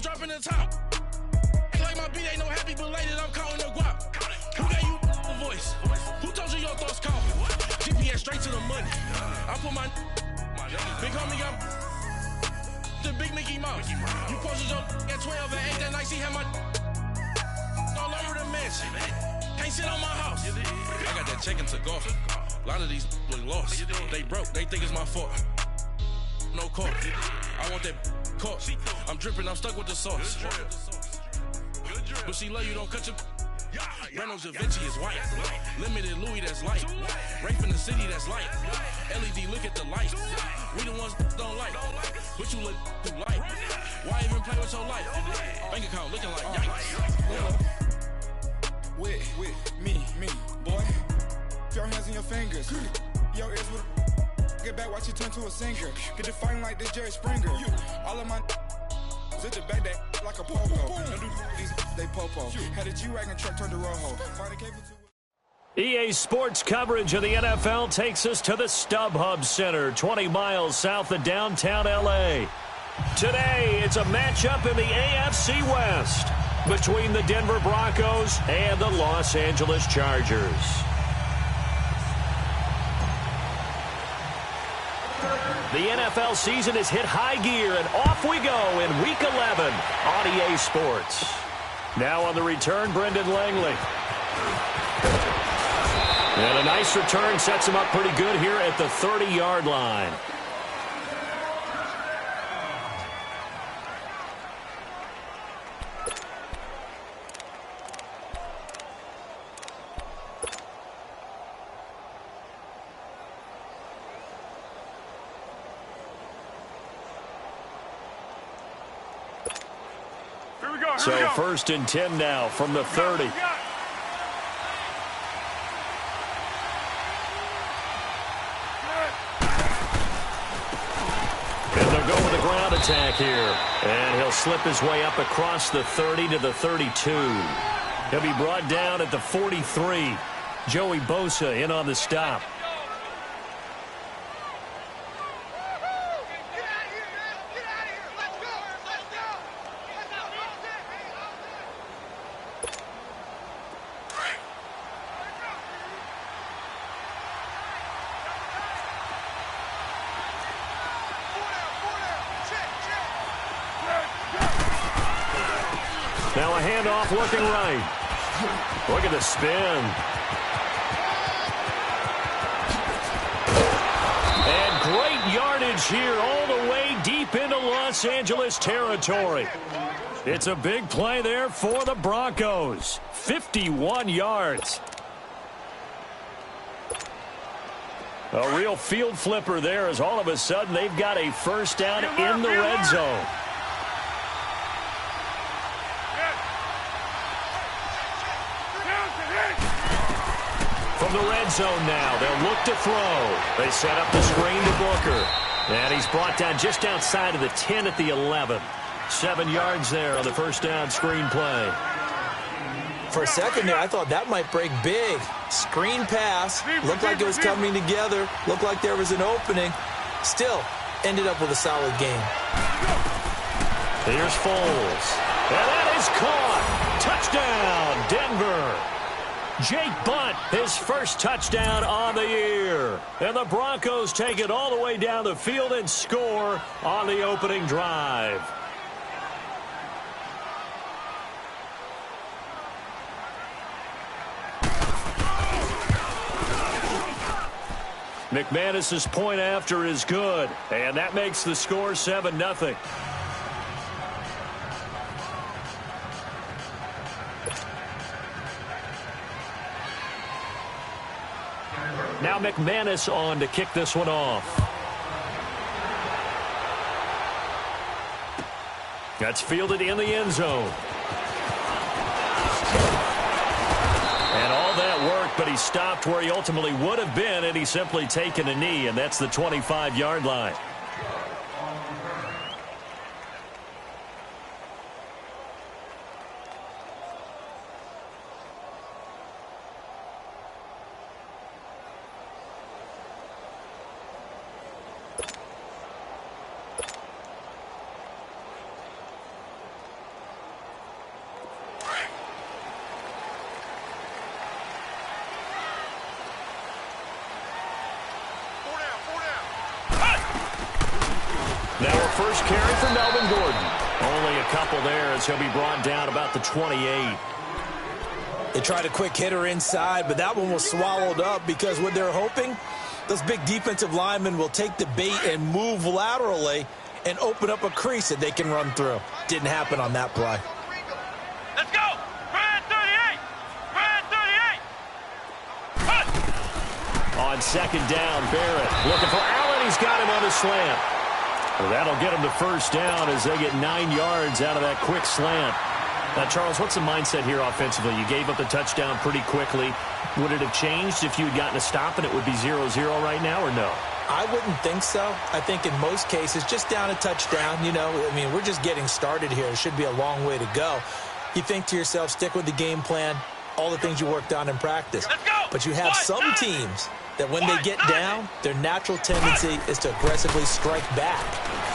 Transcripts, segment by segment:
dropping the top. Ain't like my beat ain't no happy belated, I'm counting the guap. Who gave you a voice? Who told you your thoughts count? GPS straight to the money. I put my big homie got the big Mickey Mouse. You posted your at 12 and 8 that night, she had my all over the mansion. Can't sit on my house. I got that check into golf. A lot of these was lost. They broke, they think it's my fault. No court. I want that caught. I'm dripping, I'm stuck with the sauce. But she love you, don't cut your. Reynolds Da Vinci is white. Limited Louis, that's light. Rape in the city, that's light. LED, look at the light. We the ones don't like. But you look too light. Why even play with your life? Bank account looking like yikes. With me, boy. Your hands in your fingers. Your ears with get back, watch you turn to a singer. Get defined like this Jerry Springer. All of my at the back that like a popo. Don't do these they popo. Had a G-Wagon truck turned to Rojo. EA Sports coverage of the NFL takes us to the StubHub Center, 20 miles south of downtown L.A. Today, it's a matchup in the AFC West between the Denver Broncos and the Los Angeles Chargers. The NFL season has hit high gear, and off we go in Week 11 on EA Sports. Now on the return, Brendan Langley. And a nice return sets him up pretty good here at the 30-yard line. So 1st and 10 now from the 30. And they'll go with a ground attack here. And he'll slip his way up across the 30 to the 32. He'll be brought down at the 43. Joey Bosa in on the stop. Now a handoff looking right. Look at the spin. And great yardage here all the way deep into Los Angeles territory. It's a big play there for the Broncos. 51 yards. A real field flipper there as all of a sudden they've got a first down in the red zone. From the red zone now, they'll look to throw. They set up the screen to Booker. And he's brought down just outside of the 10 at the 11. 7 yards there on the first down screen play. For a second there, I thought that might break big. Screen pass. Looked like it was coming together. Looked like there was an opening. Still, ended up with a solid game. Here's Foles. And that is caught. Touchdown, Denver. Jake Butt, his first touchdown on the year. And the Broncos take it all the way down the field and score on the opening drive. McManus's point after is good, and that makes the score 7-0. Now McManus on to kick this one off. That's fielded in the end zone. And all that work, but he stopped where he ultimately would have been had he simply taken a knee, and that's the 25-yard line. Now a first carry for Melvin Gordon. Only a couple there as he'll be brought down about the 28. They tried a quick hitter inside, but that one was swallowed up because what they're hoping, those big defensive linemen will take the bait and move laterally and open up a crease that they can run through. Didn't happen on that play. Let's go! Brad 38! Brad 38! On second down, Barrett looking for Allen. He's got him on a slant. Well, that'll get him to first down as they get 9 yards out of that quick slant. Now, Charles, what's the mindset here offensively? You gave up the touchdown pretty quickly. Would it have changed if you had gotten a stop and it would be 0-0 right now, or no? I wouldn't think so. I think in most cases, just down a touchdown, you know, I mean, we're just getting started here. It should be a long way to go. You think to yourself, stick with the game plan, all the things you worked on in practice. Let's go! But you have some teams that when they get down, their natural tendency is to aggressively strike back.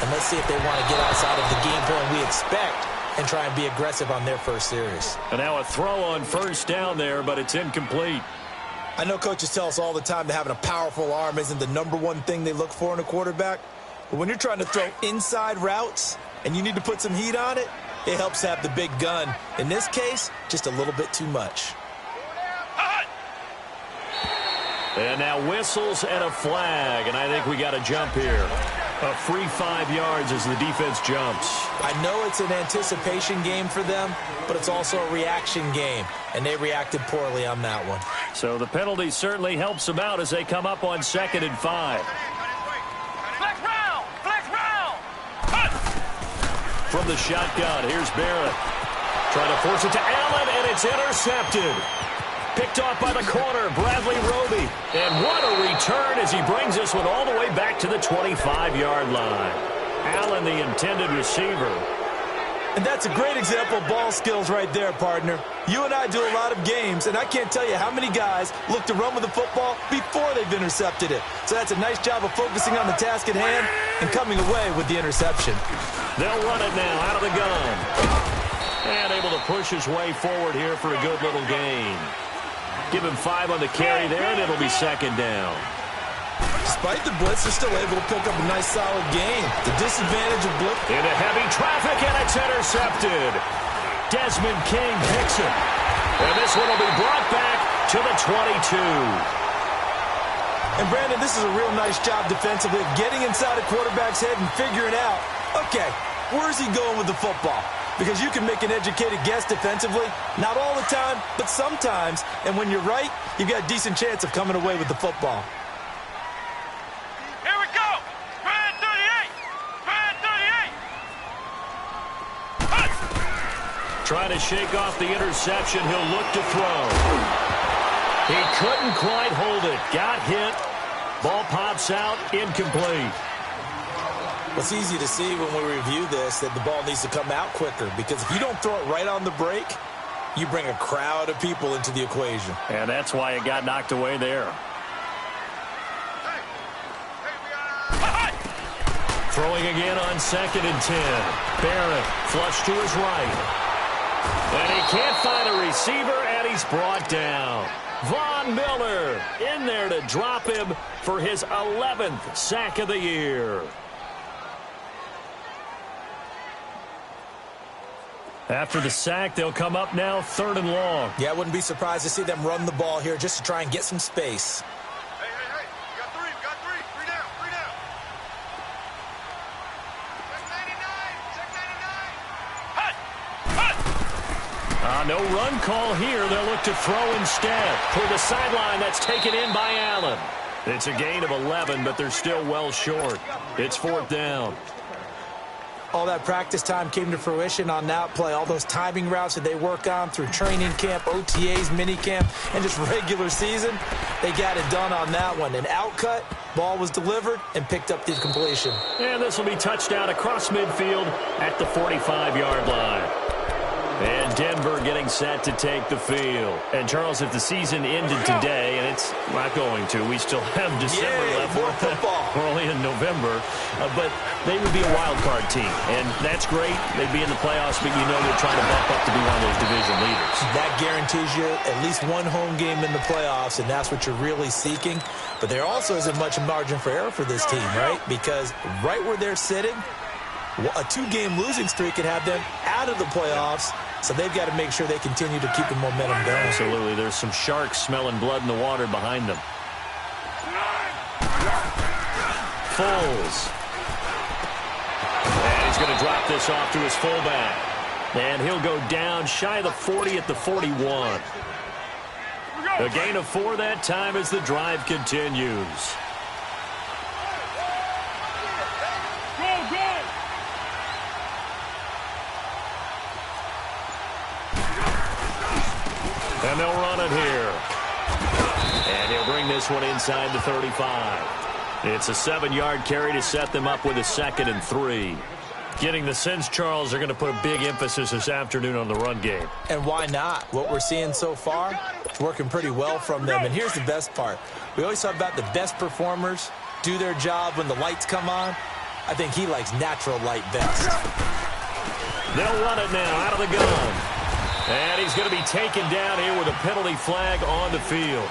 And let's see if they want to get outside of the game plan we expect and try and be aggressive on their first series. And now a throw on first down there, but it's incomplete. I know coaches tell us all the time that having a powerful arm isn't the #1 thing they look for in a quarterback. But when you're trying to throw inside routes and you need to put some heat on it, it helps have the big gun. In this case, just a little bit too much. And now whistles and a flag, and I think we got a jump here. A free 5 yards as the defense jumps. I know it's an anticipation game for them, but it's also a reaction game, and they reacted poorly on that one. So the penalty certainly helps them out as they come up on 2nd and 5. Flex round! Flex round! From the shotgun, here's Barrett. Trying to force it to Allen, and it's intercepted. Picked off by the corner, Bradley Roby. And what a return as he brings this one all the way back to the 25-yard line. Allen, the intended receiver. And that's a great example of ball skills right there, partner. You and I do a lot of games, and I can't tell you how many guys look to run with the football before they've intercepted it. So that's a nice job of focusing on the task at hand and coming away with the interception. They'll run it now out of the gun. And able to push his way forward here for a good little gain. Give him 5 on the carry there, and it'll be 2nd down. Despite the blitz, they're still able to pick up a nice, solid gain. The disadvantage of blitz. Into heavy traffic, and it's intercepted. Desmond King picks it. And this one will be brought back to the 22. And, Brandon, this is a real nice job defensively of getting inside a quarterback's head and figuring out, okay, where's he going with the football? Because you can make an educated guess defensively, not all the time, but sometimes. And when you're right, you've got a decent chance of coming away with the football. Here we go! Brad 38! Brad 38! Trying to shake off the interception. He'll look to throw. He couldn't quite hold it. Got hit. Ball pops out. Incomplete. It's easy to see when we review this that the ball needs to come out quicker, because if you don't throw it right on the break, you bring a crowd of people into the equation. And that's why it got knocked away there. Throwing again on 2nd and 10. Barrett flush to his right. And he can't find a receiver, and he's brought down. Von Miller in there to drop him for his 11th sack of the year. After the sack, they'll come up now 3rd and long. Yeah, I wouldn't be surprised to see them run the ball here just to try and get some space. Hey, we got 3, we got 3. 3 down, 3 down. Check 99, check 99. Hut! No run call here. They'll look to throw instead. For the sideline, that's taken in by Allen. It's a gain of 11, but they're still well short. It's 4th down. All that practice time came to fruition on that play. All those timing routes that they work on through training camp, OTAs, minicamp, and just regular season, they got it done on that one. An outcut, ball was delivered, and picked up the completion. And this will be touchdown across midfield at the 45-yard line. And Denver getting set to take the field. And, Charles, if the season ended today, and it's not going to, we still have December left. More football. We're only in November, but they would be a wild card team, and that's great. They'd be in the playoffs, but you know they're trying to bump up to be one of those division leaders. That guarantees you at least one home game in the playoffs, and that's what you're really seeking. But there also isn't much margin for error for this team, right? Because right where they're sitting, a 2-game losing streak could have them out of the playoffs, so they've got to make sure they continue to keep the momentum going. Absolutely. There's some sharks smelling blood in the water behind them. Foles. And he's going to drop this off to his fullback. And he'll go down shy of the 40 at the 41. A gain of 4 that time as the drive continues. And they'll run it here. And he'll bring this one inside the 35. It's a 7-yard carry to set them up with a 2nd and 3. Getting the sense, Charles, they're going to put a big emphasis this afternoon on the run game. And why not? What we're seeing so far, it's working pretty well from them. And here's the best part. We always talk about the best performers do their job when the lights come on. I think he likes natural light best. They'll run it now out of the gun. And he's going to be taken down here with a penalty flag on the field.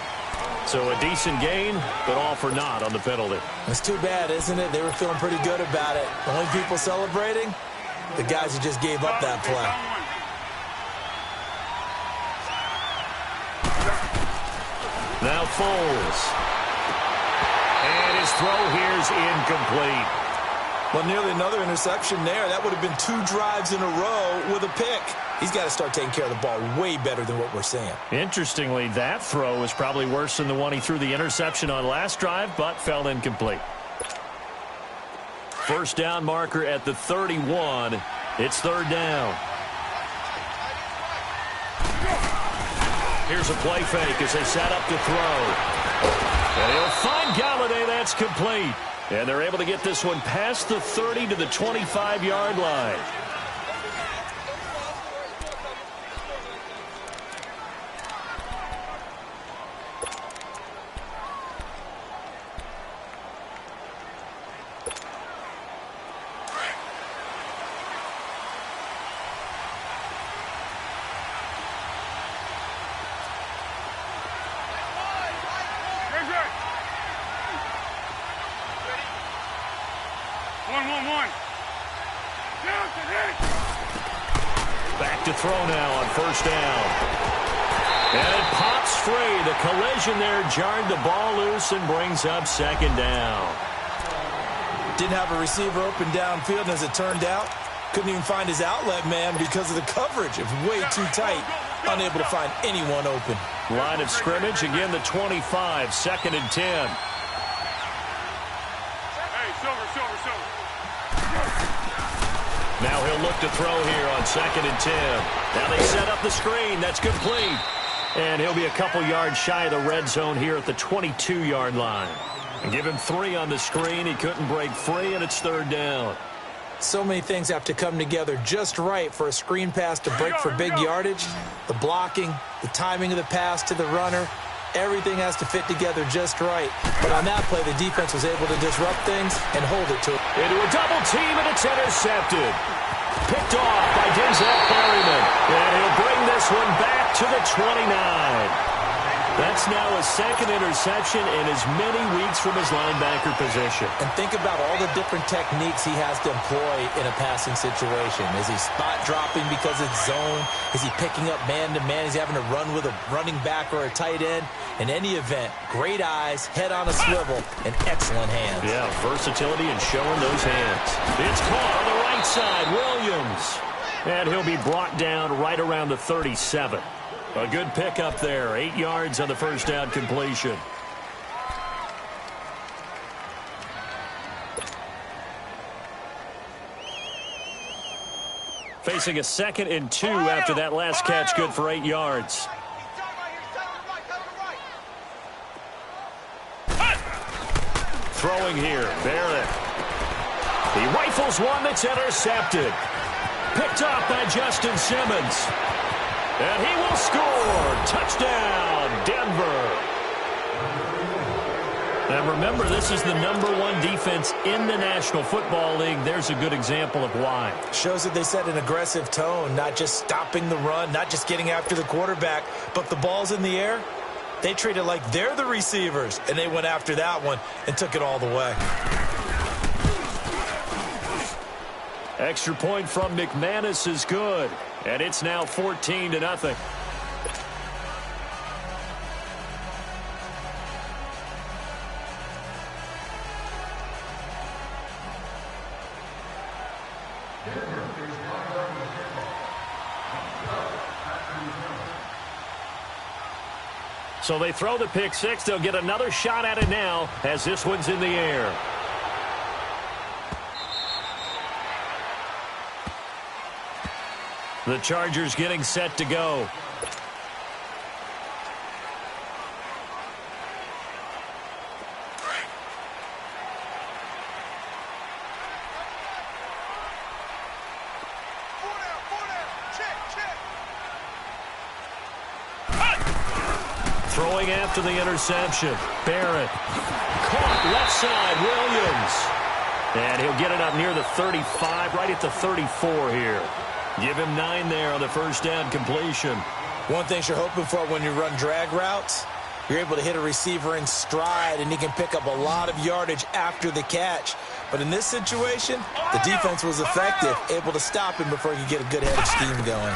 So a decent gain, but all for naught on the penalty. It's too bad, isn't it? They were feeling pretty good about it. The only people celebrating, the guys who just gave up that play. Now Foles. And his throw here's incomplete. Well, nearly another interception there. That would have been 2 drives in a row with a pick. He's got to start taking care of the ball way better than what we're seeing. Interestingly, that throw was probably worse than the one he threw the interception on last drive, but fell incomplete. First down marker at the 31. It's 3rd down. Here's a play fake as they set up to throw. And he'll find Galladay. That's complete. And they're able to get this one past the 30 to the 25-yard line. Back to throw now on first down. And it pops free. The collision there jarred the ball loose and brings up 2nd down. Didn't have a receiver open downfield, and as it turned out, couldn't even find his outlet man because of the coverage. It was way too tight. Unable to find anyone open. Line of scrimmage, again the 25, 2nd and 10. Now he'll look to throw here on 2nd and 10. Now they set up the screen. That's complete. And he'll be a couple yards shy of the red zone here at the 22-yard line. And give him 3 on the screen. He couldn't break free, and it's 3rd down. So many things have to come together just right for a screen pass to break for big yardage. The blocking, the timing of the pass to the runner, everything has to fit together just right. But on that play, the defense was able to disrupt things and hold it to it. Into a double team, and it's intercepted. Picked off by Denzel Perryman. And he'll bring this one back to the 29. That's now a 2nd interception in as many weeks from his linebacker position. And think about all the different techniques he has to employ in a passing situation. Is he spot dropping because it's zone? Is he picking up man-to-man? Is he having to run with a running back or a tight end? In any event, great eyes, head on a swivel, and excellent hands. Yeah, versatility and showing those hands. It's caught on the right side, Williams. And he'll be brought down right around the 37. A good pickup there. 8 yards on the first down completion. Facing a 2nd and 2 after that last catch. Good for 8 yards. Throwing here. Barrett. He rifles one that's intercepted. Picked off by Justin Simmons. And he will score. Touchdown, Denver. And remember, this is the #1 defense in the National Football League. There's a good example of why. Shows that they set an aggressive tone, not just stopping the run, not just getting after the quarterback, but the ball's in the air. They treat it like they're the receivers, and they went after that one and took it all the way. Extra point from McManus is good, and it's now 14-0. So they throw the pick six. They'll get another shot at it now as this one's in the air. The Chargers getting set to go. Throwing after the interception. Barrett. Caught left side. Williams. And he'll get it up near the 35, right at the 34 here. Give him 9 there on the first down completion. One thing you're hoping for when you run drag routes, you're able to hit a receiver in stride, and he can pick up a lot of yardage after the catch. But in this situation, the defense was effective, able to stop him before he could get a good head of steam going.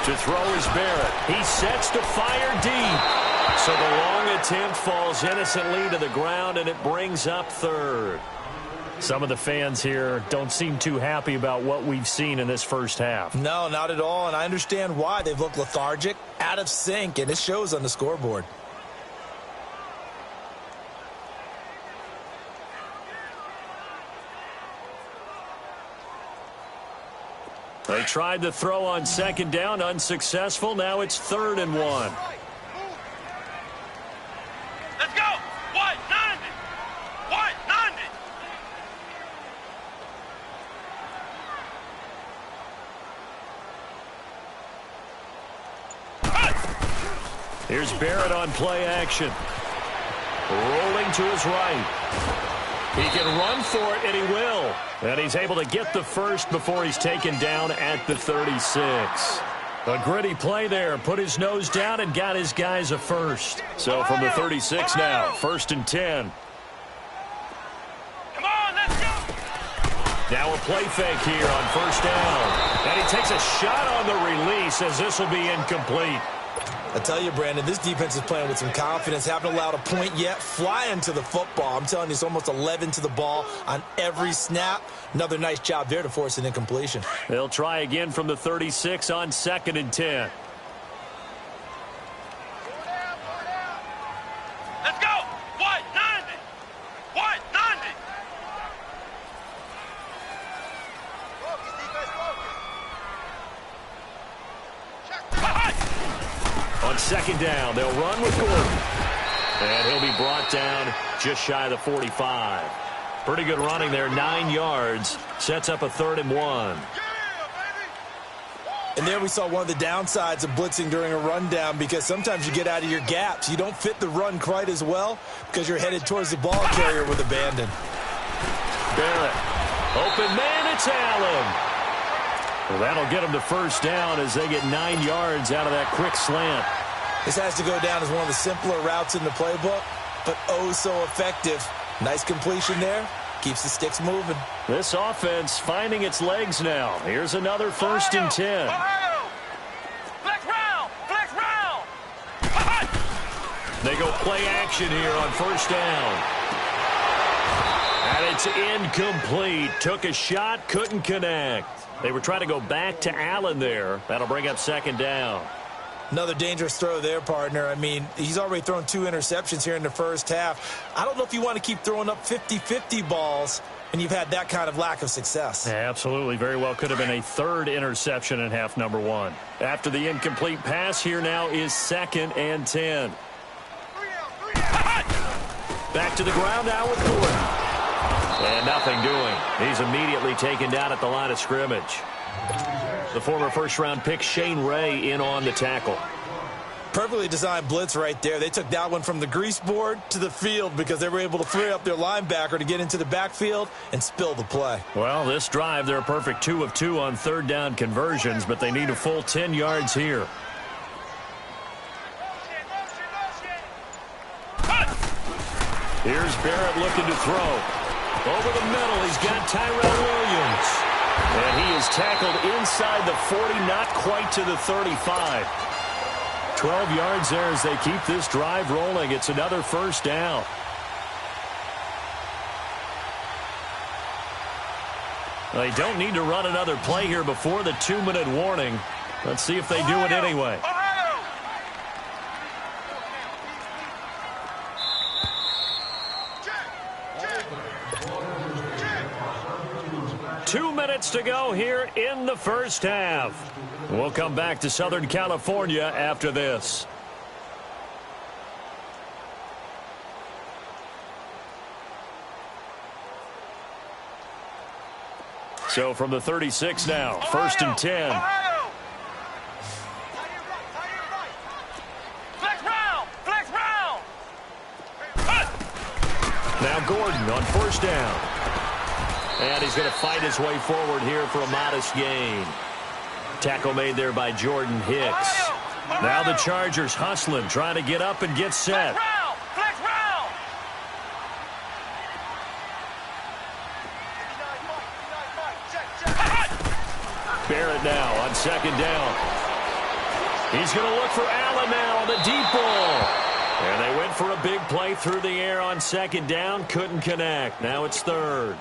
To throw is Barrett. He sets to fire deep. So the long attempt falls innocently to the ground, and it brings up third. Some of the fans here don't seem too happy about what we've seen in this first half. No, not at all, and I understand why. They've looked lethargic, out of sync, and it shows on the scoreboard. They tried to throw on second down, unsuccessful. Now it's 3rd and 1. Let's go! What? 90! What? 90! Here's Barrett on play action. Rolling to his right. He can run for it, and he will. And he's able to get the first before he's taken down at the 36. A gritty play there. Put his nose down and got his guys a first. So from the 36 now, 1st and 10. Come on, let's go! Now a play fake here on 1st down. And he takes a shot on the release as this will be incomplete. I tell you, Brandon, this defense is playing with some confidence. Haven't allowed a point yet. Flying to the football. I'm telling you, it's almost 11 to the ball on every snap. Another nice job there to force an incompletion. They'll try again from the 36 on 2nd and 10. Let's go! What? 90! What? 90! On 2nd down, they'll run with Gordon. And he'll be brought down just shy of the 45. Pretty good running there, 9 yards. Sets up a 3rd and 1. And there we saw one of the downsides of blitzing during a rundown, because sometimes you get out of your gaps. You don't fit the run quite as well because you're headed towards the ball carrier with abandon. Barrett. Open man, it's Allen. Well, that'll get them to 1st down as they get 9 yards out of that quick slant. This has to go down as one of the simpler routes in the playbook, but oh so effective. Nice completion there. Keeps the sticks moving. This offense finding its legs now. Here's another 1st and 10. Flex round! Flex round! They go play action here on 1st down. And it's incomplete. Took a shot, couldn't connect. They were trying to go back to Allen there. That'll bring up 2nd down. Another dangerous throw there, partner. I mean, he's already thrown 2 interceptions here in the first half. I don't know if you want to keep throwing up 50-50 balls when you've had that kind of lack of success. Yeah, absolutely. Very well could have been a 3rd interception in half number 1. After the incomplete pass, here now is 2nd and 10. Back to the ground now with Gordon. And nothing doing. He's immediately taken down at the line of scrimmage. The former 1st-round pick Shane Ray in on the tackle. Perfectly designed blitz right there. They took that one from the grease board to the field because they were able to free up their linebacker to get into the backfield and spill the play. Well, this drive, they're a perfect 2 of 2 on third down conversions, but they need a full 10 yards here. Here's Barrett looking to throw. Over the middle, he's got Tyrell Williams. And he is tackled inside the 40, not quite to the 35. 12 yards there as they keep this drive rolling. It's another first down. They don't need to run another play here before the 2-minute warning. Let's see if they do it anyway. 2 minutes to go here in the first half. We'll come back to Southern California after this. So from the 36 now, first and 10. Now Gordon on first down. And he's going to fight his way forward here for a modest gain. Tackle made there by Jordan Hicks. Now the Chargers hustling, trying to get up and get set. Barrett now on second down. He's going to look for Allen now on the deep ball. And they went for a big play through the air on second down. Couldn't connect. Now it's third.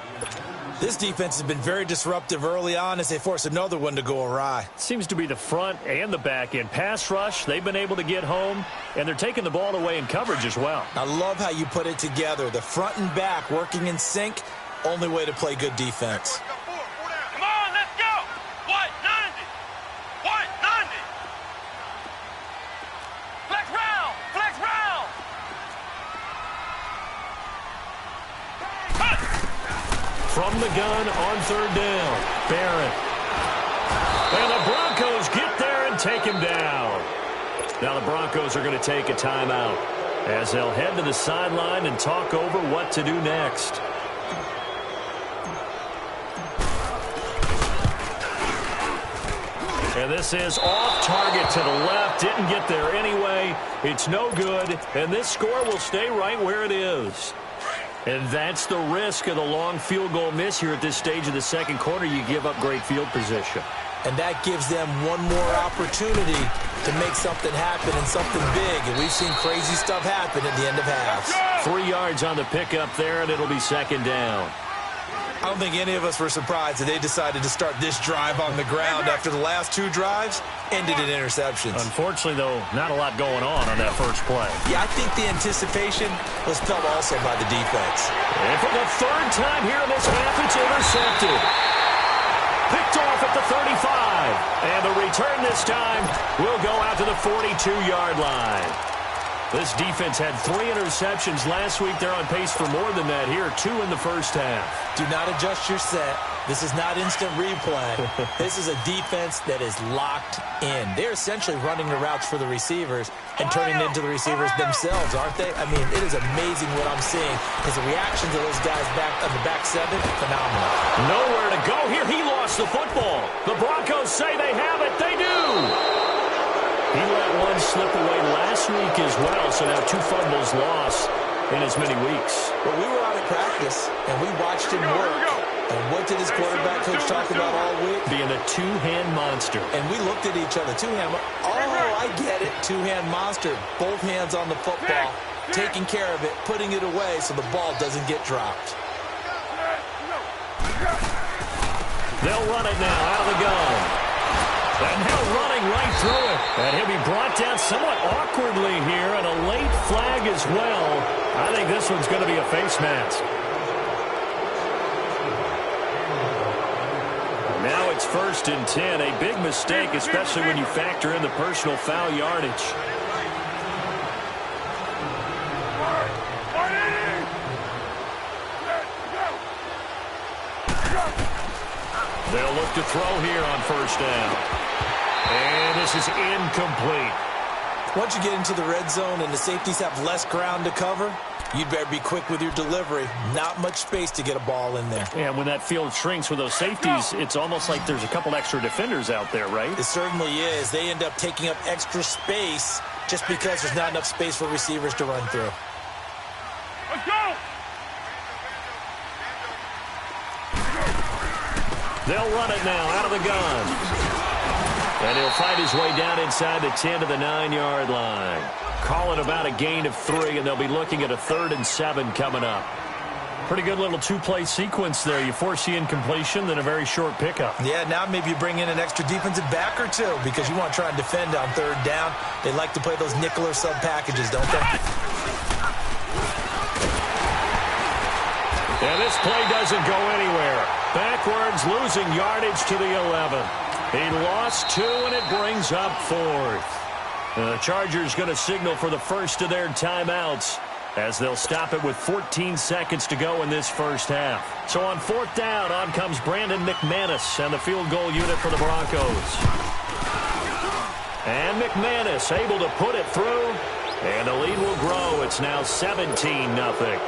This defense has been very disruptive early on as they force another one to go awry. Seems to be the front and the back end. Pass rush, they've been able to get home, and they're taking the ball away in coverage as well. I love how you put it together. The front and back working in sync, only way to play good defense. Come on, let's go. What? 90. What? 90. Flex round. Flex round. From the gun on third down, Barrett. And the Broncos get there and take him down. Now the Broncos are going to take a timeout as they'll head to the sideline and talk over what to do next. And this is off target to the left. Didn't get there anyway. It's no good. And this score will stay right where it is. And that's the risk of the long field goal miss here at this stage of the second quarter. You give up great field position. And that gives them one more opportunity to make something happen and something big. And we've seen crazy stuff happen at the end of halves. 3 yards on the pickup there, and it'll be second down. I don't think any of us were surprised that they decided to start this drive on the ground after the last 2 drives ended in interceptions. Unfortunately, though, not a lot going on that first play. Yeah, I think the anticipation was felt also by the defense. And for the third time here in this half, it's intercepted. Picked off at the 35. And the return this time will go out to the 42-yard line. This defense had 3 interceptions last week. They're on pace for more than that here. 2 in the first half. Do not adjust your set. This is not instant replay. This is a defense that is locked in. They're essentially running the routes for the receivers and turning it into the receivers themselves, aren't they? I mean, it is amazing what I'm seeing because the reactions of those guys back on the back 7, phenomenal. Nowhere to go here. He lost the football. The Broncos say they have it. They do. He let one slip away last week as well, so now 2 fumbles lost in as many weeks. Well, we were out of practice, and we watched him work. And what did his quarterback coach talk about all week? Being a 2-hand monster. And we looked at each other. 2-hand. Oh, I get it. 2-hand monster. Both hands on the football, taking care of it, putting it away so the ball doesn't get dropped. They'll run it now out of the gun. And now running right through it. And he'll be brought down somewhat awkwardly here, and a late flag as well. I think this one's going to be a face mask. Now it's first and 10. A big mistake, especially when you factor in the personal foul yardage. They'll look to throw here on first down. And this is incomplete. Once you get into the red zone and the safeties have less ground to cover, you'd better be quick with your delivery. Not much space to get a ball in there. Yeah, when that field shrinks with those safeties, it's almost like there's a couple extra defenders out there, right? It certainly is. They end up taking up extra space just because there's not enough space for receivers to run through. Let's go! They'll run it now out of the gun. And he'll fight his way down inside the 10 to the 9-yard line. Call it about a gain of 3, and they'll be looking at a 3rd and 7 coming up. Pretty good little two-play sequence there. You force the incompletion, then a very short pickup. Yeah, now maybe you bring in an extra defensive back or two because you want to try and defend on 3rd down. They like to play those nickel or sub packages, don't they? And this play doesn't go anywhere. Backwards, losing yardage to the 11. He lost 2, and it brings up 4th. The Chargers going to signal for the first of their timeouts as they'll stop it with 14 seconds to go in this first half. So on 4th down, on comes Brandon McManus and the field goal unit for the Broncos. And McManus able to put it through, and the lead will grow. It's now 17-0.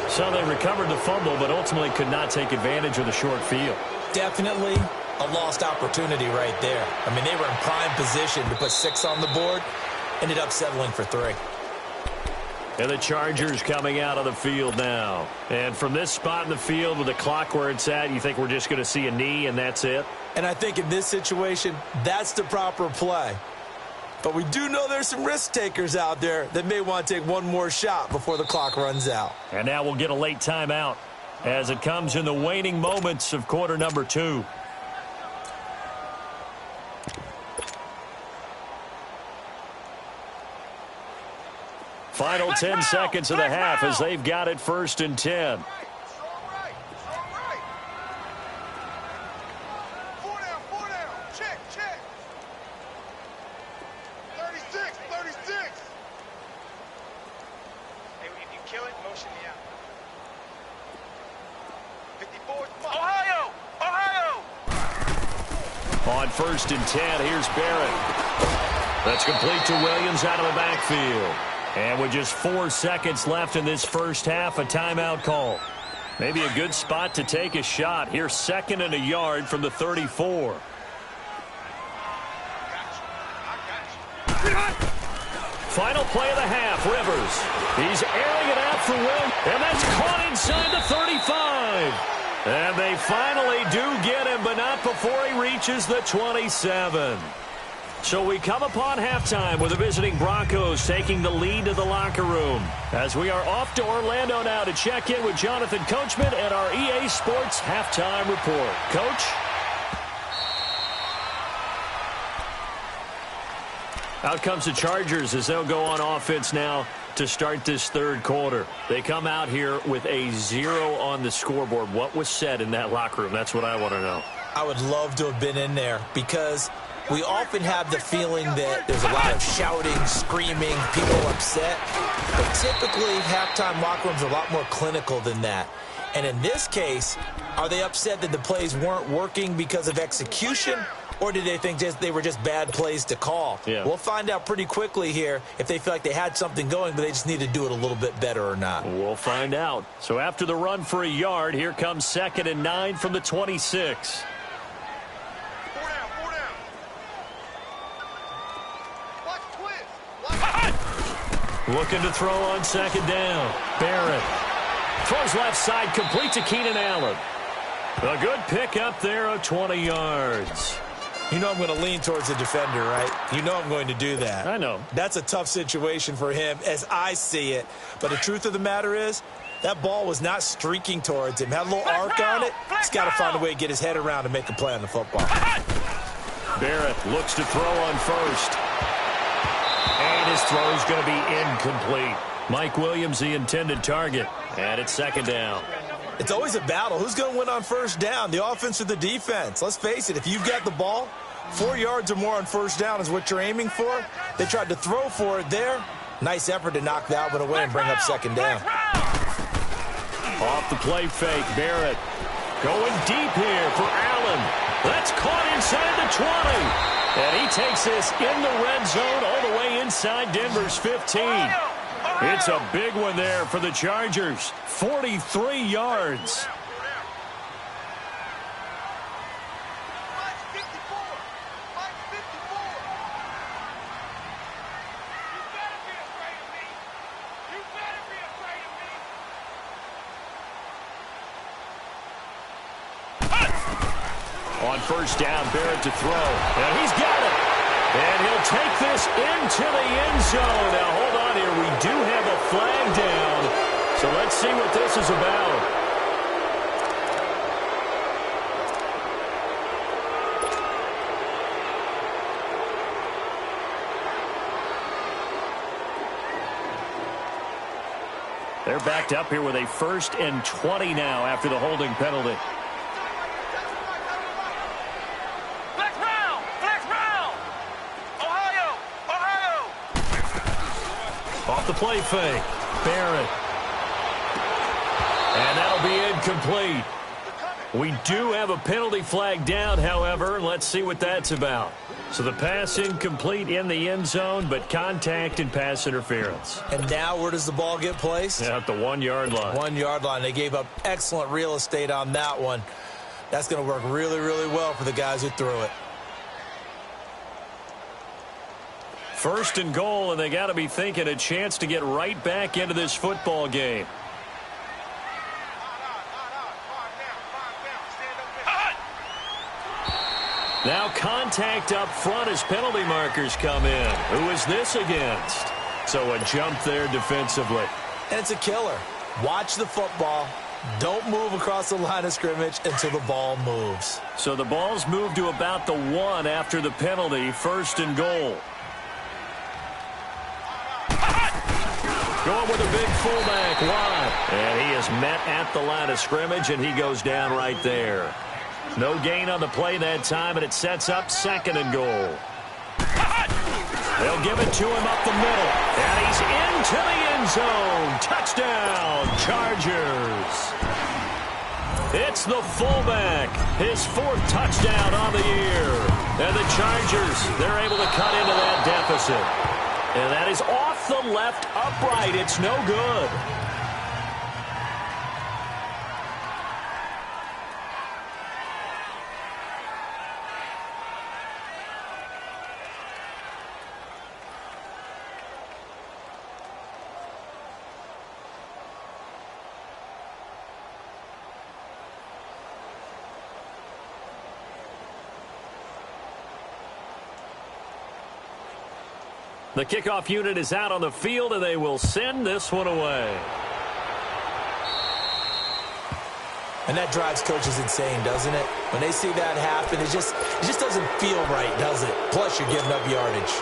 So they recovered the fumble, but ultimately could not take advantage of the short field. Definitely a lost opportunity right there. I mean, they were in prime position to put 6 on the board. Ended up settling for 3. And the Chargers coming out of the field now. And from this spot in the field with the clock where it's at, you think we're just going to see a knee and that's it? And I think in this situation, that's the proper play. But we do know there's some risk takers out there that may want to take one more shot before the clock runs out. And now we'll get a late timeout as it comes in the waning moments of quarter number 2. Final 10 seconds of the half as they've got it 1st and 10. On 1st and 10, here's Barrett. That's complete to Williams out of the backfield. And with just 4 seconds left in this first half, a timeout call. Maybe a good spot to take a shot. Here's 2nd and a yard from the 34. Final play of the half, Rivers. He's airing it out for Will, and that's caught inside the 35. And they finally do get him, but not before he reaches the 27. So we come upon halftime with the visiting Broncos taking the lead to the locker room. As we are off to Orlando now to check in with Jonathan Coachman and our EA Sports Halftime Report. Coach? Out comes the Chargers as they'll go on offense now to start this 3rd quarter. They come out here with a 0 on the scoreboard. What was said in that locker room? That's what I want to know. I would love to have been in there because we often have the feeling that there's a lot of shouting, screaming, people upset. But typically, halftime locker rooms are a lot more clinical than that. And in this case, are they upset that the plays weren't working because of execution? Or did they think they were just bad plays to call? Yeah. We'll find out pretty quickly here if they feel like they had something going, but they just need to do it a little bit better or not. We'll find out. So after the run for a yard, here comes 2nd and 9 from the 26. Looking to throw on 2nd down. Barrett throws left side, complete to Keenan Allen. A good pickup there of 20 yards. You know I'm going to lean towards the defender, right? You know I'm going to do that. I know. That's a tough situation for him as I see it. But the truth of the matter is, that ball was not streaking towards him. Had a little arc on it. He's got to find a way to get his head around and make a play on the football. Barrett looks to throw on 1st. And his throw is going to be incomplete. Mike Williams, the intended target. And it's 2nd down. It's always a battle. Who's going to win on 1st down, the offense or the defense? Let's face it, if you've got the ball, 4 yards or more on 1st down is what you're aiming for. They tried to throw for it there. Nice effort to knock that one away and bring up 2nd down. Off the play fake, Barrett Going deep here for Allen. That's caught inside the 20. And he takes this in the red zone all the way inside Denver's 15. It's a big one there for the Chargers. 43 yards. On first down, Barrett to throw. And he's got it. And he'll take this into the end zone. Now, hold on here. We do have a flag down. So let's see what this is about. They're backed up here with a 1st and 20 now after the holding penalty. Off the play fake. Barrett. And that'll be incomplete. We do have a penalty flag down, however. Let's see what that's about. So the pass incomplete in the end zone, but contact and pass interference. And now where does the ball get placed? At the 1-yard line. 1-yard line. They gave up excellent real estate on that one. That's going to work really, really well for the guys who threw it. 1st and goal, and they got to be thinking a chance to get right back into this football game. Now contact up front as penalty markers come in. Who is this against? So a jump there defensively. And it's a killer. Watch the football. Don't move across the line of scrimmage until the ball moves. So the ball's moved to about the 1 after the penalty. 1st and goal. Going with a big fullback wide. And he is met at the line of scrimmage, and he goes down right there. No gain on the play that time, and it sets up 2nd and goal. They'll give it to him up the middle. And he's into the end zone. Touchdown, Chargers. It's the fullback. His 4th touchdown on the year. And the Chargers, they're able to cut into that deficit. And that is off the left upright. It's no good. The kickoff unit is out on the field, and they will send this one away. And that drives coaches insane, doesn't it? When they see that happen, it just doesn't feel right, does it? Plus, you're giving up yardage.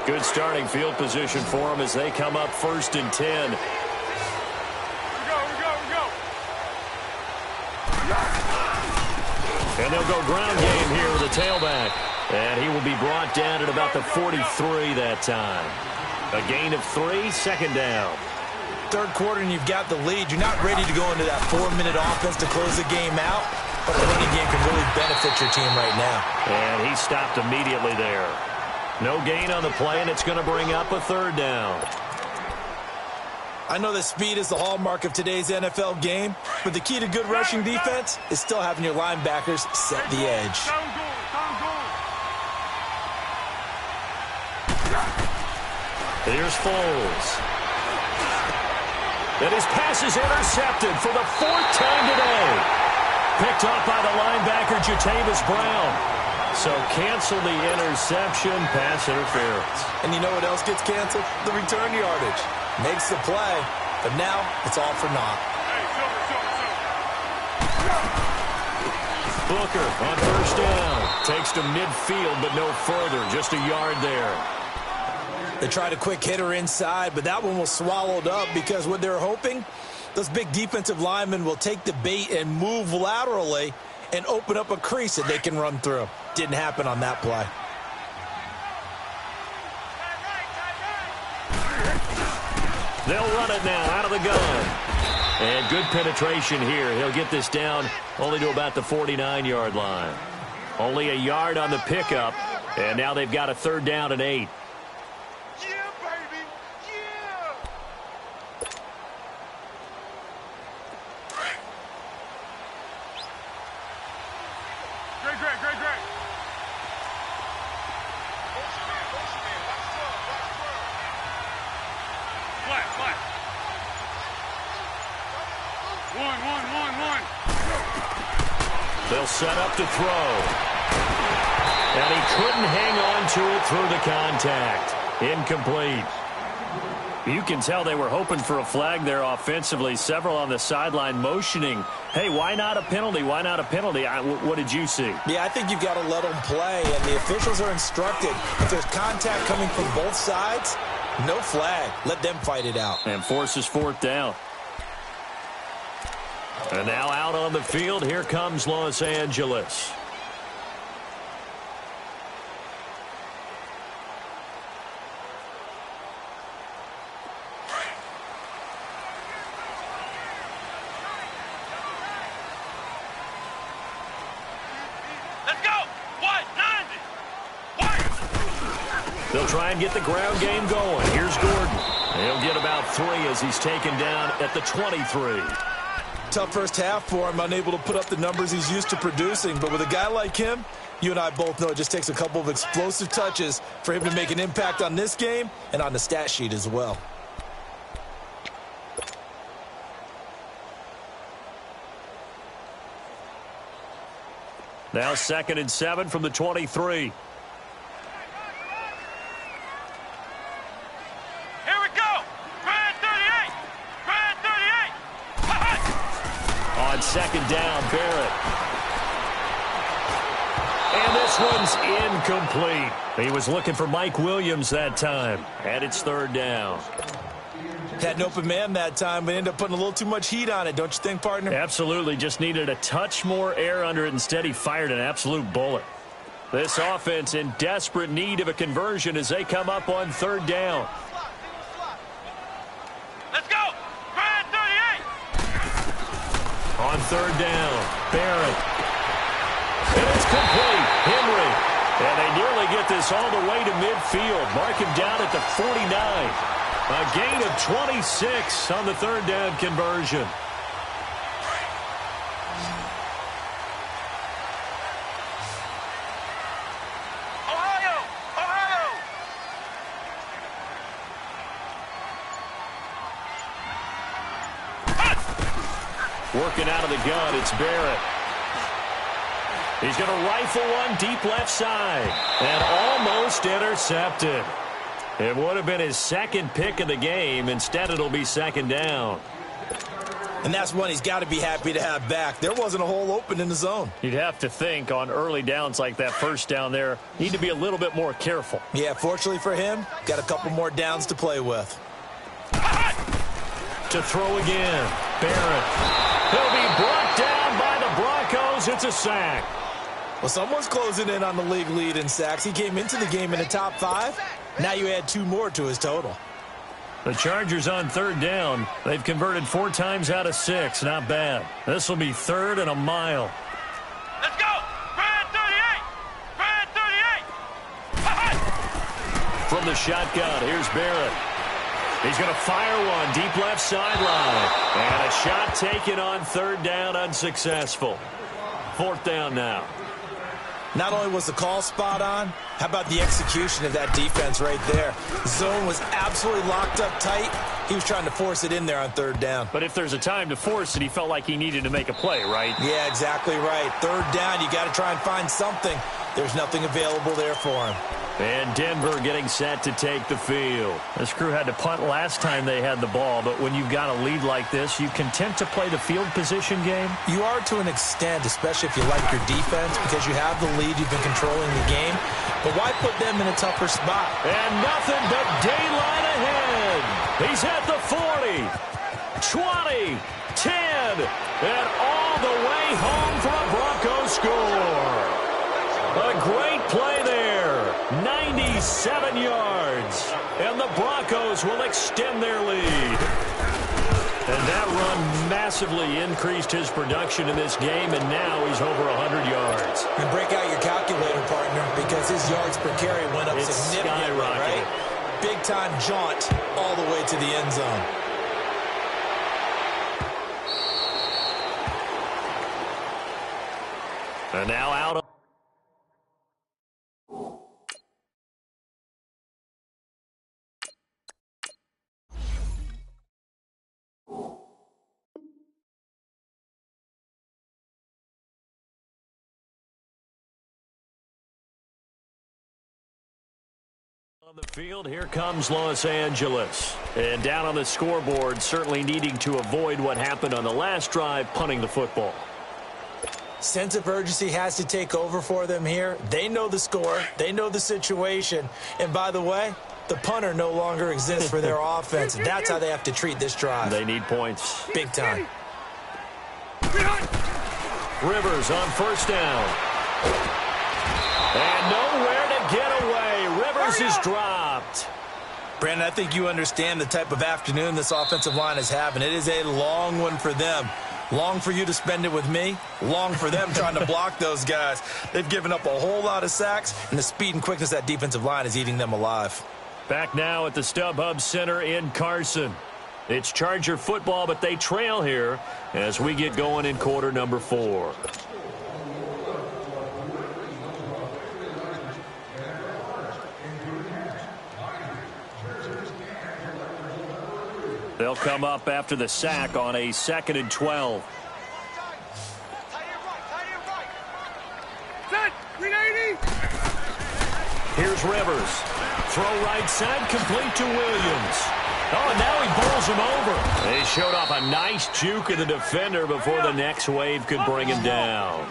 Good starting field position for them as they come up 1st and 10. We go. And they'll go ground game here with a tailback. And he will be brought down at about the 43 that time. A gain of 3, 2nd down. 3rd quarter and you've got the lead. You're not ready to go into that 4-minute offense to close the game out, but a running game can really benefit your team right now. And he stopped immediately there. No gain on the play, and it's going to bring up a 3rd down. I know that speed is the hallmark of today's NFL game, but the key to good rushing defense is still having your linebackers set the edge. Here's Foles. And his pass is intercepted for the 4th time today. Picked up by the linebacker, Jatavis Brown. So cancel the interception, pass interference. And you know what else gets canceled? The return yardage. Makes the play, but now it's all for naught. Booker on 1st down. Takes to midfield, but no further. Just a yard there. They tried a quick hitter inside, but that one was swallowed up because what they're hoping, those big defensive linemen will take the bait and move laterally and open up a crease that they can run through. Didn't happen on that play. They'll run it now out of the gun. And good penetration here. He'll get this down only to about the 49-yard line. Only a yard on the pickup, and now they've got a 3rd down and 8. Yeah, baby. Yeah. Great. Flat. One. They'll set up to throw. And he couldn't hang on to it through the contact. Incomplete. You can tell they were hoping for a flag there offensively. Several on the sideline motioning, hey, why not a penalty? Why not a penalty? What did you see? Yeah, I think you've got to let them play, and the officials are instructed. If there's contact coming from both sides, no flag. Let them fight it out. And forces 4th down. And now out on the field, here comes Los Angeles. Let's go. What? 90. What? They'll try and get the ground game going. Here's Gordon. He'll get about 3 as he's taken down at the 23. Tough first half for him, unable to put up the numbers he's used to producing. But with a guy like him, you and I both know it just takes a couple of explosive touches for him to make an impact on this game and on the stat sheet as well. Now 2nd and 7 from the 23. On 2nd down, Barrett. And this one's incomplete. He was looking for Mike Williams that time. And it's 3rd down. Had an open man that time, but ended up putting a little too much heat on it, don't you think, partner? Absolutely. Just needed a touch more air under it. Instead, he fired an absolute bullet. This offense in desperate need of a conversion as they come up on 3rd down. On 3rd down, Barrett. And it's complete. Henry. And they nearly get this all the way to midfield. Mark him down at the 49. A gain of 26 on the 3rd down conversion. Working out of the gun, it's Barrett. He's going to rifle one deep left side. And almost intercepted. It would have been his 2nd pick of the game. Instead, it'll be 2nd down. And that's one he's got to be happy to have back. There wasn't a hole open in the zone. You'd have to think on early downs like that 1st down there, need to be a little bit more careful. Yeah, fortunately for him, got a couple more downs to play with. To throw again, Barrett. He'll be brought down by the Broncos. It's a sack. Well, someone's closing in on the league lead in sacks. He came into the game in the top 5. Now you add 2 more to his total. The Chargers on 3rd down. They've converted 4 times out of 6. Not bad. This will be 3rd and a mile. Let's go. Brad 38. Brad 38. From the shotgun, here's Barrett. He's going to fire one deep left sideline. And a shot taken on 3rd down, unsuccessful. 4th down now. Not only was the call spot on, how about the execution of that defense right there? The zone was absolutely locked up tight. He was trying to force it in there on 3rd down. But if there's a time to force it, he felt like he needed to make a play, right? Yeah, exactly right. 3rd down, you got to try and find something. There's nothing available there for him. And Denver getting set to take the field. This crew had to punt last time they had the ball, but when you've got a lead like this, you content to play the field position game? You are to an extent, especially if you like your defense, because you have the lead, you've been controlling the game. But why put them in a tougher spot? And nothing but daylight ahead. He's at the 40, 20, 10, and all the way home for a Broncos score. A great play there, 97 yards, and the Broncos will extend their lead. And that run massively increased his production in this game, and now he's over 100 yards. And break out your calculator, partner, because his yards per carry went up significantly, right? Big-time jaunt all the way to the end zone. And now out of on the field, here comes Los Angeles. And down on the scoreboard, certainly needing to avoid what happened on the last drive, punting the football. Sense of urgency has to take over for them here. They know the score. They know the situation. And by the way, the punter no longer exists for their offense. That's how they have to treat this drive. They need points. Big time. Rivers on first down. And nowhere to get away. Rivers is dropped. Brandon, I think you understand the type of afternoon this offensive line is having. It is a long one for them. Long for you to spend it with me. Long for them trying to block those guys. They've given up a whole lot of sacks, and the speed and quickness of that defensive line is eating them alive. Back now at the StubHub Center in Carson. It's Charger football, but they trail here as we get going in quarter number 4. They'll come up after the sack on a 2nd and 12. Here's Rivers. Throw right side, complete to Williams. Oh, and now he bowls him over. They showed off a nice juke of the defender before the next wave could bring him down.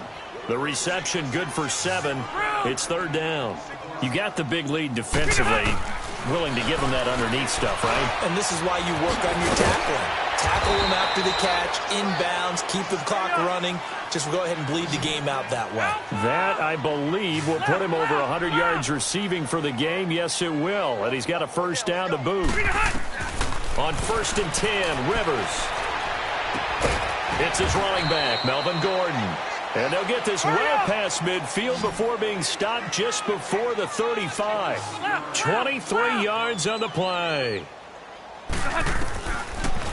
The reception good for 7. It's 3rd down. You got the big lead defensively. Willing to give them that underneath stuff, right? And this is why you work on your tackling. Tackle them after the catch, inbounds, keep the clock running. Just go ahead and bleed the game out that way. That, I believe, will put him over 100 yards receiving for the game. Yes, it will. And he's got a first down to boot. On 1st and 10, Rivers. It's his running back, Melvin Gordon. And they'll get this well past midfield before being stopped just before the 35. 23 yards on the play.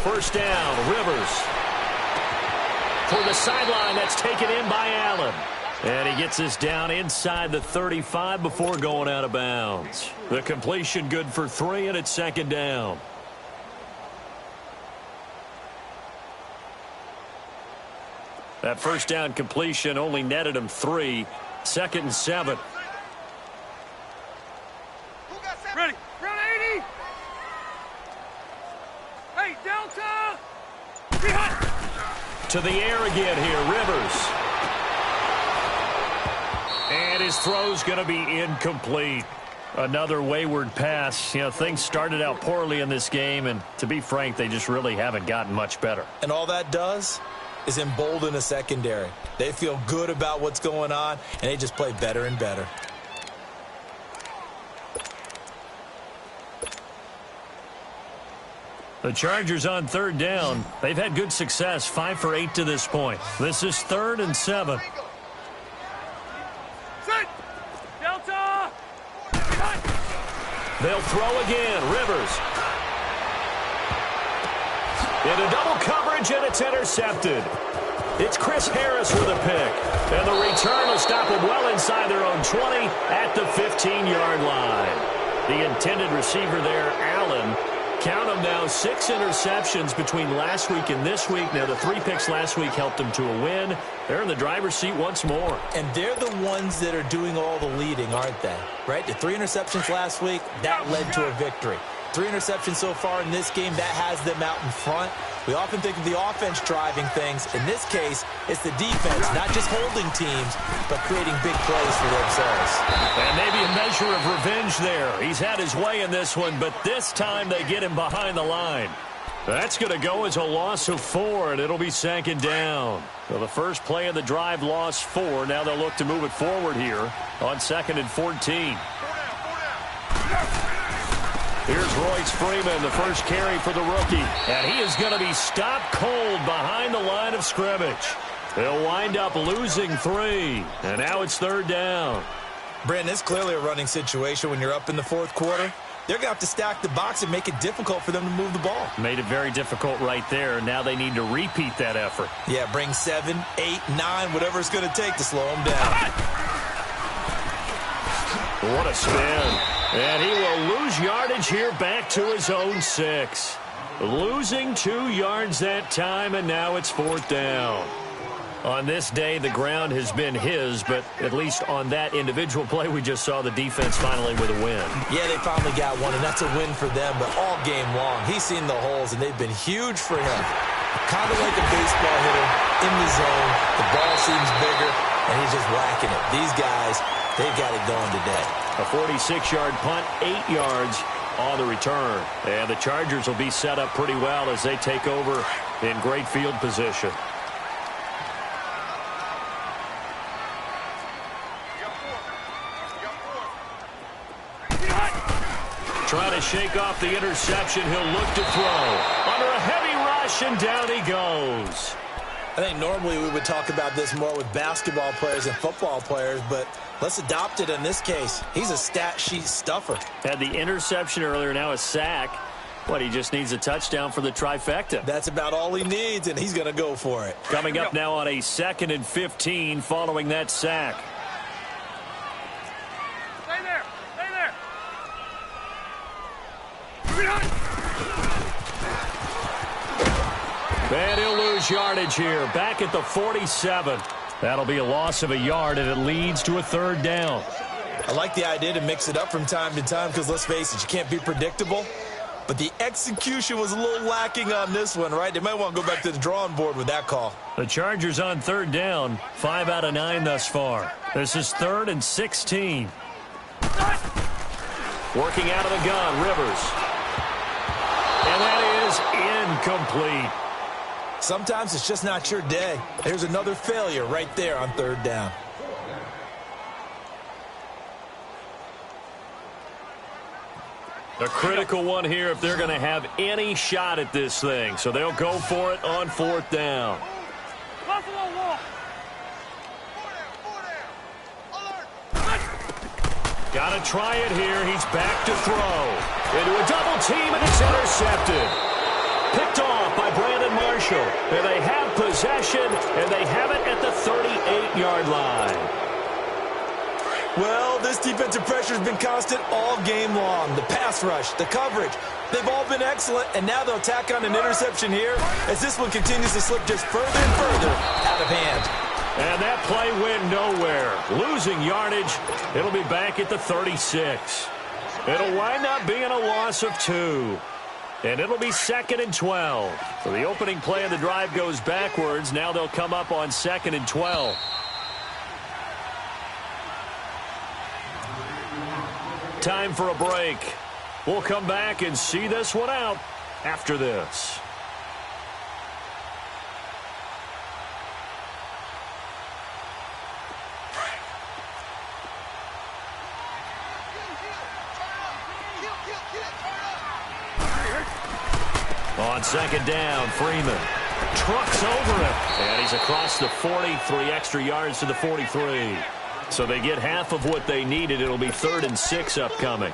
First down, Rivers. For the sideline, that's taken in by Allen. And he gets this down inside the 35 before going out of bounds. The completion good for 3, and it's 2nd down. That first down completion only netted him 3. 2nd and 7. Ready. Round 80. Hey, Delta. To the air again here, Rivers. And his throw's going to be incomplete. Another wayward pass. You know, things started out poorly in this game, and to be frank, they just really haven't gotten much better. And all that does is embolden a secondary. They feel good about what's going on, and they just play better and better. The Chargers on 3rd down. They've had good success, 5 for 8 to this point. This is 3rd and 7. Set. Delta. They'll throw again. Rivers. Into double coverage, and it's intercepted. It's Chris Harris with a pick. And the return will stop them well inside their own 20 at the 15-yard line. The intended receiver there, Allen. Count them now, 6 interceptions between last week and this week. Now, the 3 picks last week helped them to a win. They're in the driver's seat once more. And they're the ones that are doing all the leading, aren't they? Right? The 3 interceptions last week, that led to a victory. 3 interceptions so far in this game, that has them out in front. We often think of the offense driving things. In this case, it's the defense, not just holding teams, but creating big plays for themselves. And maybe a measure of revenge there. He's had his way in this one, but this time they get him behind the line. That's going to go as a loss of 4, and it'll be 2nd down. So the first play of the drive lost 4. Now they'll look to move it forward here on 2nd and 14. Here's Royce Freeman, the first carry for the rookie. And he is going to be stopped cold behind the line of scrimmage. They'll wind up losing 3. And now it's 3rd down. Brandon, it's clearly a running situation when you're up in the 4th quarter. They're going to have to stack the box and make it difficult for them to move the ball. Made it very difficult right there. Now they need to repeat that effort. Yeah, bring 7, 8, 9, whatever it's going to take to slow them down. What a spin. And he will lose yardage here back to his own 6. Losing 2 yards that time, and now it's 4th down. On this day, the ground has been his, but at least on that individual play, we just saw the defense finally with a win. Yeah, they finally got one, and that's a win for them, but all game long, he's seen the holes, and they've been huge for him. Kind of like a baseball hitter in the zone. The ball seems bigger, and he's just whacking it. These guys, they've got it going today. A 46-yard punt, 8 yards on the return. And the Chargers will be set up pretty well as they take over in great field position. Trying to shake off the interception. He'll look to throw. Under a heavy rush, and down he goes. I think normally we would talk about this more with basketball players and football players, but let's adopt it in this case. He's a stat sheet stuffer. Had the interception earlier, now a sack. He just needs a touchdown for the trifecta. That's about all he needs, and he's going to go for it. Coming up now on a 2nd and 15 following that sack. Stay there. Stay there. And he'll lose yardage here. Back at the 47. That'll be a loss of a yard, and it leads to a 3rd down. I like the idea to mix it up from time to time because, let's face it, you can't be predictable. But the execution was a little lacking on this one, right? They might want to go back to the drawing board with that call. The Chargers on 3rd down, 5 out of 9 thus far. This is 3rd and 16. Working out of the gun, Rivers. And that is incomplete. Sometimes it's just not your day. There's another failure right there on 3rd down. A critical one here if they're going to have any shot at this thing. So they'll go for it on 4th down. Buffalo wall. Got to try it here. He's back to throw. Into a double team, and it's intercepted. Picked off by Brandon Marshall. And they have possession, and they have it at the 38-yard line. Well, this defensive pressure has been constant all game long. The pass rush, the coverage, they've all been excellent, and now they'll tack on an interception here as this one continues to slip just further and further out of hand. And that play went nowhere. Losing yardage. It'll be back at the 36. It'll wind up being a loss of 2. And it'll be 2nd and 12. So the opening play of the drive goes backwards. Now they'll come up on 2nd and 12. Time for a break. We'll come back and see this one out after this. On 2nd down, Freeman trucks over him. And he's across the 40, 3 extra yards to the 43. So they get half of what they needed. It'll be 3rd and 6 upcoming.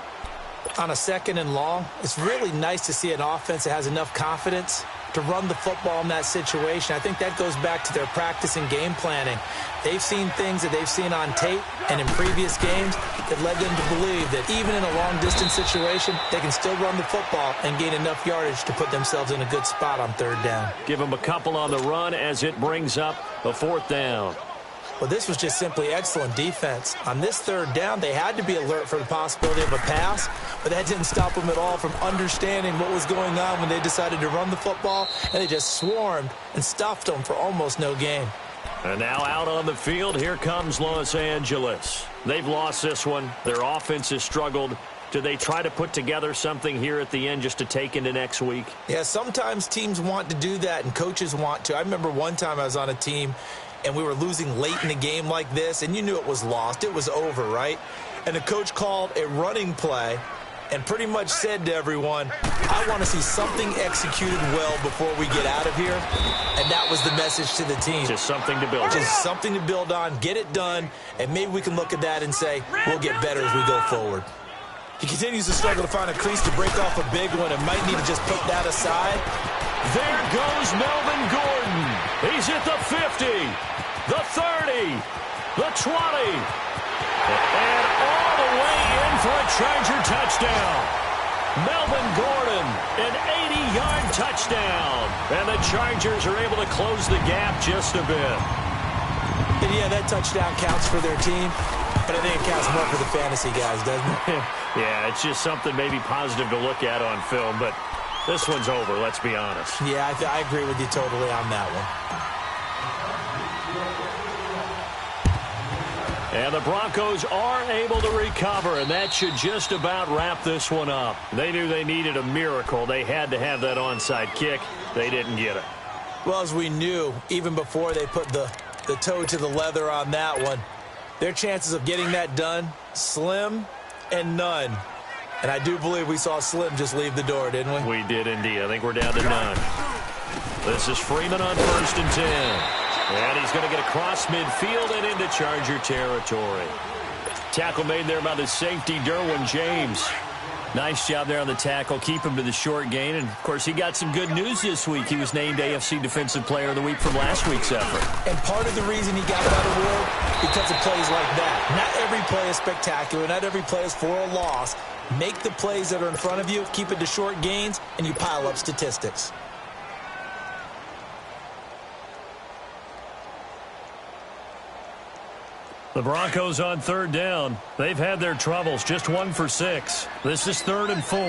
On a 2nd and long, it's really nice to see an offense that has enough confidence to run the football in that situation. I think that goes back to their practice and game planning. They've seen things that they've seen on tape and in previous games that led them to believe that even in a long-distance situation, they can still run the football and gain enough yardage to put themselves in a good spot on 3rd down. Give them a couple on the run as it brings up a 4th down. Well, this was just simply excellent defense. On this 3rd down, they had to be alert for the possibility of a pass, but that didn't stop them at all from understanding what was going on when they decided to run the football, and they just swarmed and stuffed them for almost no gain. And now out on the field, here comes Los Angeles. They've lost this one. Their offense has struggled. Do they try to put together something here at the end just to take into next week? Yeah, sometimes teams want to do that, and coaches want to. I remember one time I was on a team, and we were losing late in the game like this, and you knew it was lost. It was over, right? And the coach called a running play and pretty much said to everyone, I want to see something executed well before we get out of here. And that was the message to the team. Just something to build on. Just something to build on, get it done, and maybe we can look at that and say, we'll get better as we go forward. He continues to struggle to find a crease to break off a big one and might need to just put that aside. There goes Melvin Gordon. He's at the 50, the 30, the 20, and all the way in for a Charger touchdown. Melvin Gordon, an 80-yard touchdown. And the Chargers are able to close the gap just a bit. And yeah, that touchdown counts for their team, but I think it counts more for the fantasy guys, doesn't it? Yeah, it's just something maybe positive to look at on film, but this one's over, let's be honest. Yeah, I agree with you totally on that one. And the Broncos are able to recover, and that should just about wrap this one up. They knew they needed a miracle. They had to have that onside kick. They didn't get it. Well, as we knew, even before they put the toe to the leather on that one, their chances of getting that done, slim and none. And I do believe we saw Slim just leave the door, didn't we? We did indeed. I think we're down to none. This is Freeman on 1st and 10. And he's going to get across midfield and into Charger territory. Tackle made there by the safety, Derwin James. Nice job there on the tackle. Keep him to the short gain. And, of course, he got some good news this week. He was named AFC Defensive Player of the Week from last week's effort. And part of the reason he got that award, because of plays like that. Not every play is spectacular. Not every play is for a loss. Make the plays that are in front of you, keep it to short gains, and you pile up statistics. The Broncos on 3rd down. They've had their troubles. Just 1 for 6. This is 3rd and 4.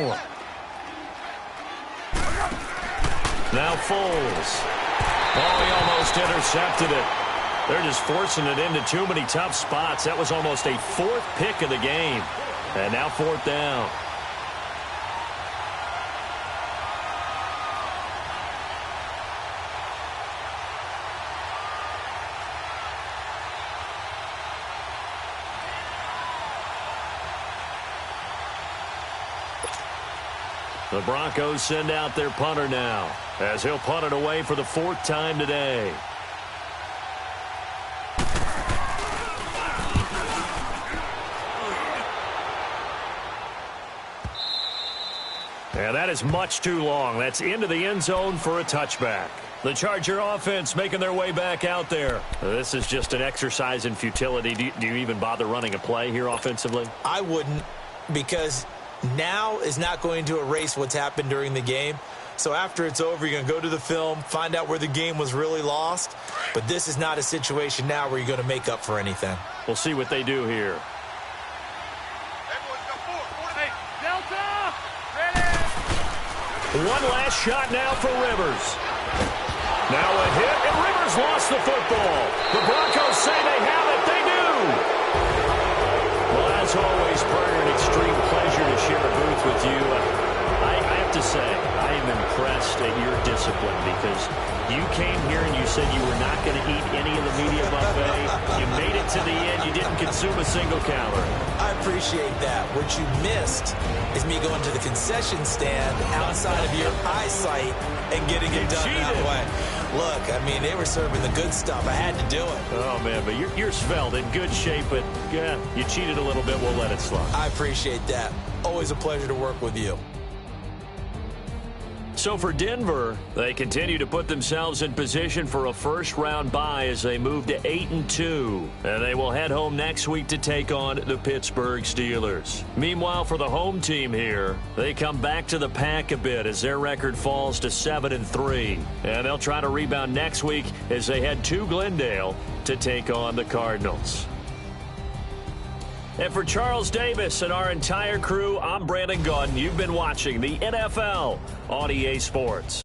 Now Foles. Oh, he almost intercepted it. They're just forcing it into too many tough spots. That was almost a 4th pick of the game. And now 4th down. The Broncos send out their punter now, as he'll punt it away for the 4th time today. And that is much too long. That's into the end zone for a touchback. The Charger offense making their way back out there. This is just an exercise in futility. Do you even bother running a play here offensively? I wouldn't, because now is not going to erase what's happened during the game. So after it's over, you're going to go to the film, find out where the game was really lost. But this is not a situation now where you're going to make up for anything. We'll see what they do here. One last shot now for Rivers. Now a hit, and Rivers lost the football. The Broncos say they have it. They do. Well, as always, partner, an extreme pleasure to share a booth with you. I have to say, I am impressed at your discipline, because you came here and you said you were not going to eat any of the media buffet. You made it to the end. You didn't consume a single calorie. I appreciate that. What you missed is me going to the concession stand outside of your eyesight and getting it done that way. Look, I mean, they were serving the good stuff. I had to do it. Oh, man, but you're svelte, in good shape, but yeah, you cheated a little bit. We'll let it slide. I appreciate that. Always a pleasure to work with you. So for Denver, they continue to put themselves in position for a first-round bye as they move to 8-2. And they will head home next week to take on the Pittsburgh Steelers. Meanwhile, for the home team here, they come back to the pack a bit as their record falls to 7-3. And they'll try to rebound next week as they head to Glendale to take on the Cardinals. And for Charles Davis and our entire crew, I'm Brandon Gaudin. You've been watching the NFL on EA Sports.